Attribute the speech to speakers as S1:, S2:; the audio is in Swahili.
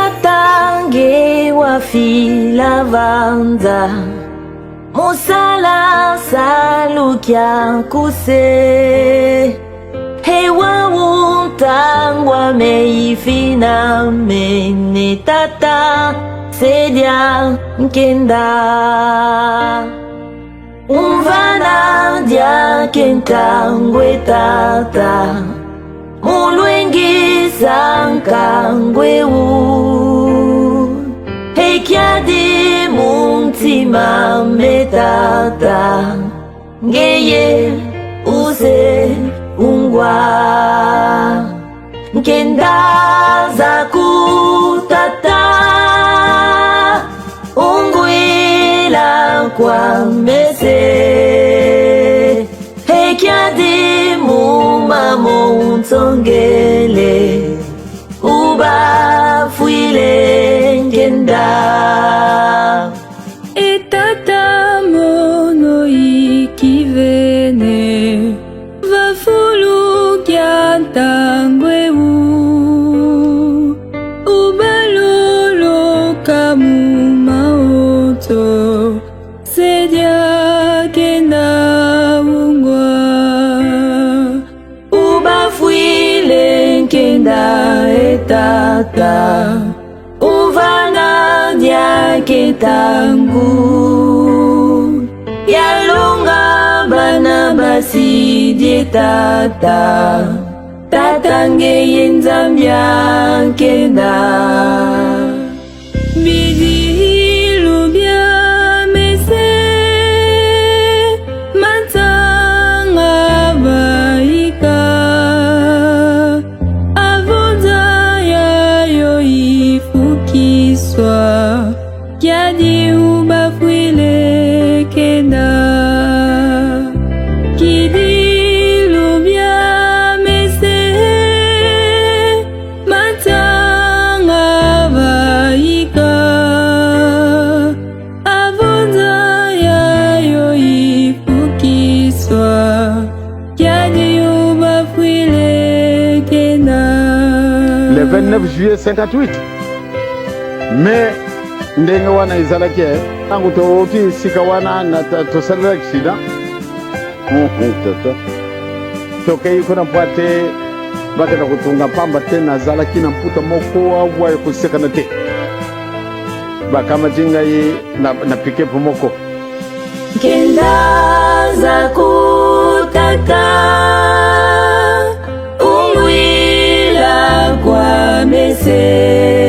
S1: tatange wa fila vanza musala salukya kuse hewa untangwa meifina mene tata sedia nkenda umvana dia kentangwe tata mulwengi sankangwe hekiadi muntima metata ngeye uze ungwa nkenda za kutata ungwila kwa mese hekiadi muntongele uba fuile nkenda
S2: etata mono ikivene va fulu kyantangwe ubalolo kamu maoto sedia kenda
S1: kenda etata uvana dia ketangu yalunga bana basi dietata tatange yenzambia kenda bidi lubia mese matanga baika kiadi ubafuile kenda kidi lubia mese matanga baika avonza yayo ifukiswa kiadi ubafuile kenda.
S3: Le 29 juillet 58 mais ndenge wana izalaki tangu toti sika wana na tosalela accident tata tokei kuna pwate bakata kutunga pamba tena zalaki na mputa moko awa ya kusekana te bakama jinga yi na pike moko
S1: kenda za kutata ungwila kwa mese